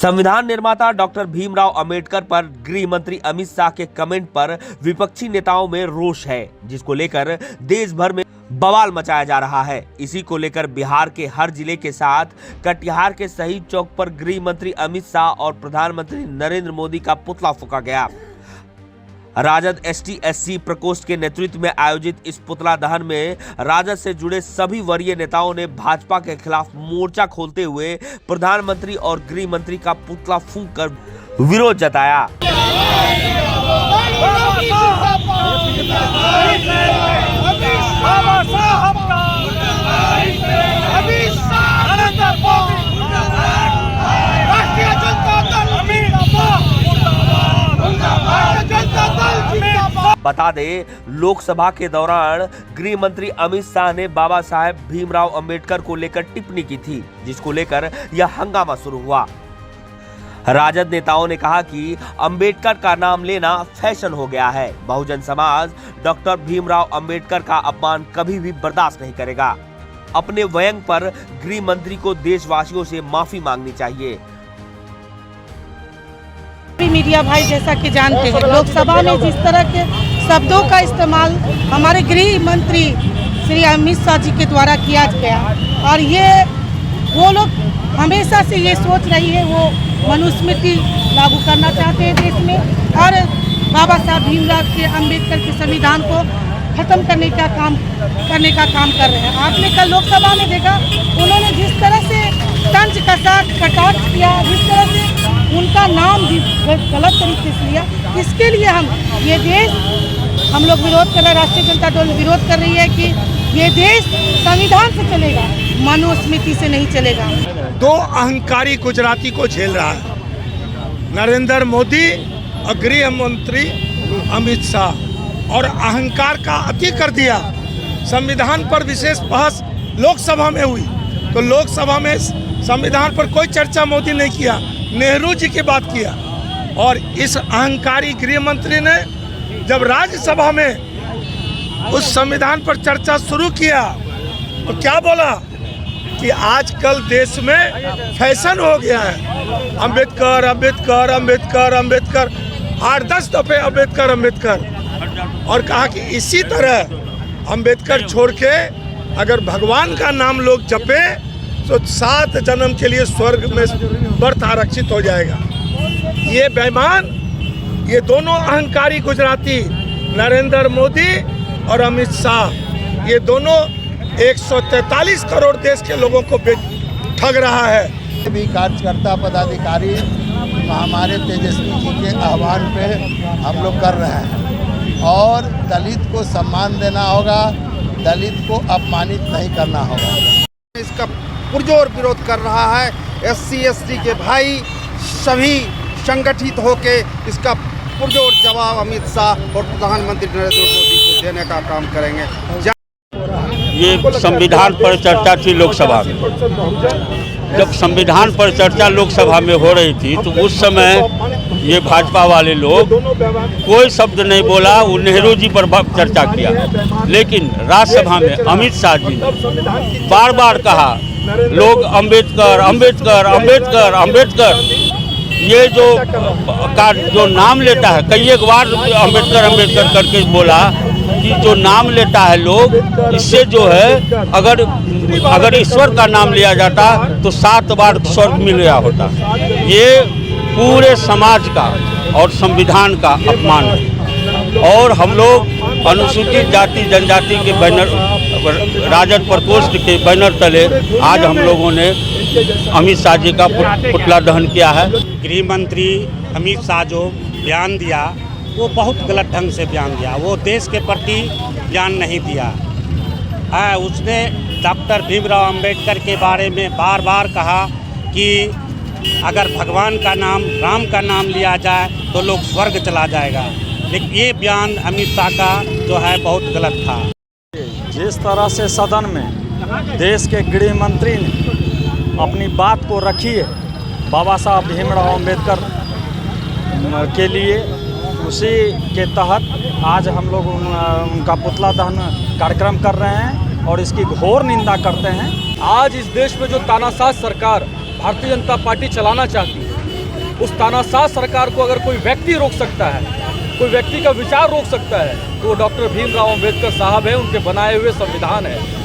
संविधान निर्माता डॉक्टर भीमराव अंबेडकर पर गृह मंत्री अमित शाह के कमेंट पर विपक्षी नेताओं में रोष है, जिसको लेकर देश भर में बवाल मचाया जा रहा है। इसी को लेकर बिहार के हर जिले के साथ कटिहार के शहीद चौक पर गृह मंत्री अमित शाह और प्रधानमंत्री नरेंद्र मोदी का पुतला फूंका गया। राजद ST/SC प्रकोष्ठ के नेतृत्व में आयोजित इस पुतला दहन में राजद से जुड़े सभी वरीय नेताओं ने भाजपा के खिलाफ मोर्चा खोलते हुए प्रधानमंत्री और गृह मंत्री का पुतला फूंककर विरोध जताया। बता दें, लोकसभा के दौरान गृह मंत्री अमित शाह ने बाबा साहेब भीमराव अंबेडकर को लेकर टिप्पणी की थी, जिसको लेकर यह हंगामा शुरू हुआ। राजद नेताओं ने कहा कि अंबेडकर का नाम लेना फैशन हो गया है। बहुजन समाज डॉक्टर भीमराव अंबेडकर का अपमान कभी भी बर्दाश्त नहीं करेगा। अपने व्यंग पर गृह मंत्री को देशवासियों से माफी मांगनी चाहिए। मीडिया भाई जैसा कि जानते हैं, लोकसभा में जिस तरह के शब्दों का इस्तेमाल हमारे गृह मंत्री श्री अमित शाह जी के द्वारा किया गया, और ये वो लोग हमेशा से ये सोच रही है, वो मनुस्मृति लागू करना चाहते हैं देश में, और बाबा साहब भीमराव के अम्बेडकर के संविधान को खत्म करने का काम कर रहे हैं। आपने कल लोकसभा में देखा, उन्होंने जिस तरह से तंज कटाक्ष किया, जिस तरह से उनका नाम भी गलत तरीके से लिया, इसके लिए हम लोग विरोध कर रहे हैं। राष्ट्रीय जनता दल विरोध कर रही है कि ये देश संविधान से चलेगा, मनुस्मृति से नहीं चलेगा। दो अहंकारी गुजराती को झेल रहा है, नरेंद्र मोदी और गृह मंत्री अमित शाह, और अहंकार का अति कर दिया। संविधान पर विशेष बहस लोकसभा में हुई, तो लोकसभा में संविधान पर कोई चर्चा मोदी ने किया, नेहरू जी की बात किया। और इस अहंकारी गृह मंत्री ने जब राज्यसभा में उस संविधान पर चर्चा शुरू किया तो क्या बोला कि आजकल देश में फैशन हो गया है, अंबेडकर अंबेडकर अंबेडकर अंबेडकर, 8-10 दफे अंबेडकर अंबेडकर, और कहा कि इसी तरह अंबेडकर छोड़ के अगर भगवान का नाम लोग जपे तो 7 जन्म के लिए स्वर्ग में बर्थ आरक्षित हो जाएगा। ये बेईमान, ये दोनों अहंकारी गुजराती नरेंद्र मोदी और अमित शाह, ये दोनों 143 करोड़ देश के लोगों को ठग रहा है। भी कार्यकर्ता पदाधिकारी हमारे तेजस्वी जी के आह्वान पे हम लोग कर रहे हैं, और दलित को सम्मान देना होगा, दलित को अपमानित नहीं करना होगा। इसका पुरजोर विरोध कर रहा है। SC/ST के भाई सभी संगठित होके इसका पुरजोर जवाब अमित शाह और प्रधानमंत्री नरेंद्र मोदी को देने का काम करेंगे। ये संविधान पर चर्चा थी लोकसभा में। जब संविधान पर चर्चा लोकसभा में हो रही थी तो उस समय ये भाजपा वाले लोग कोई शब्द नहीं बोला, वो नेहरू जी पर चर्चा किया। लेकिन राज्यसभा में अमित शाह जी ने बार बार कहा, लोग अंबेडकर अंबेडकर अंबेडकर अंबेडकर, ये जो नाम लेता है, कई एक बार अंबेडकर अंबेडकर करके बोला कि जो नाम लेता है लोग, इससे जो है अगर ईश्वर का नाम लिया जाता तो 7 बार स्वर्ग मिल गया होता। ये पूरे समाज का और संविधान का अपमान है। और हम लोग अनुसूचित जाति जनजाति के बैनर, राजद प्रकोष्ठ के बैनर तले आज हम लोगों ने अमित शाह जी का पुतला दहन किया है। गृह मंत्री अमित शाह जो बयान दिया वो बहुत गलत ढंग से बयान दिया, वो देश के प्रति बयान नहीं दिया। उसने डॉक्टर भीमराव अंबेडकर के बारे में बार बार कहा कि अगर भगवान का नाम, राम का नाम लिया जाए तो लोग स्वर्ग चला जाएगा, लेकिन ये बयान अमित शाह का जो है बहुत गलत था। जिस तरह से सदन में देश के गृह मंत्री ने अपनी बात को रखी है बाबा साहब भीमराव अंबेडकर के लिए, उसी के तहत आज हम लोग उनका पुतला दहन कार्यक्रम कर रहे हैं और इसकी घोर निंदा करते हैं। आज इस देश में जो तानाशाह सरकार भारतीय जनता पार्टी चलाना चाहती है, उस तानाशाह सरकार को अगर कोई व्यक्ति रोक सकता है, कोई व्यक्ति का विचार रोक सकता है, तो वो डॉक्टर भीमराव अंबेडकर साहब है, उनके बनाए हुए संविधान है।